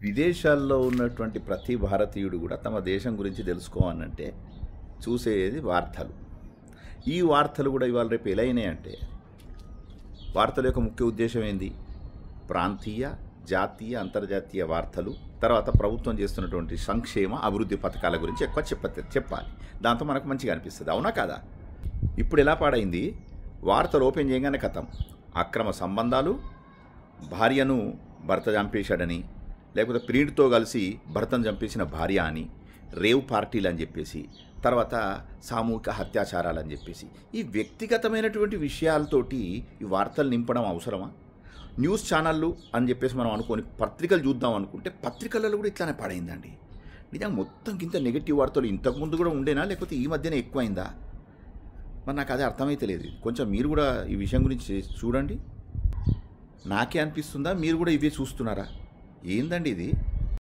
విదేశాల్లో ఉన్నటువంటి ప్రతి భారతీయుడు కూడా తమ దేశం గురించి తెలుసుకోవాలంటే చూసేది వార్తలు. ఈ వార్తలు కూడా ఇవాళ రేపు ఎలా అయినాయంటే, వార్తల యొక్క ముఖ్య ఉద్దేశం ఏంది? ప్రాంతీయ, జాతీయ, అంతర్జాతీయ వార్తలు, తర్వాత ప్రభుత్వం చేస్తున్నటువంటి సంక్షేమ అభివృద్ధి పథకాల గురించి ఎక్కువ చెప్పాలి. దాంతో మనకు మంచిగా అనిపిస్తుంది, అవునా కాదా? ఇప్పుడు ఎలా పాడైంది, వార్తలు ఓపెన్ చేయగానే కథం, అక్రమ సంబంధాలు, భార్యను భర్త చంపేశాడని, లేకపోతే ప్రియుడితో కలిసి భర్తను చంపేసిన భార్య అని, రేవ్ పార్టీలు అని చెప్పేసి, తర్వాత సామూహిక హత్యాచారాలు అని చెప్పేసి, ఈ వ్యక్తిగతమైనటువంటి విషయాలతోటి ఈ వార్తలు నింపడం అవసరమా? న్యూస్ ఛానళ్ళు అని చెప్పేసి మనం అనుకొని పత్రికలు చూద్దాం అనుకుంటే పత్రికలలో కూడా ఇట్లానే పడైందండి. నిజంగా మొత్తం ఇంత నెగిటివ్ వార్తలు ఇంతకుముందు కూడా ఉండేనా, లేకపోతే ఈ మధ్యనే ఎక్కువైందా? మరి నాకు అదే అర్థమైతే లేదు. కొంచెం మీరు కూడా ఈ విషయం గురించి చూడండి. నాకే అనిపిస్తుందా, మీరు కూడా ఇవే చూస్తున్నారా? ఏందండి ఇది?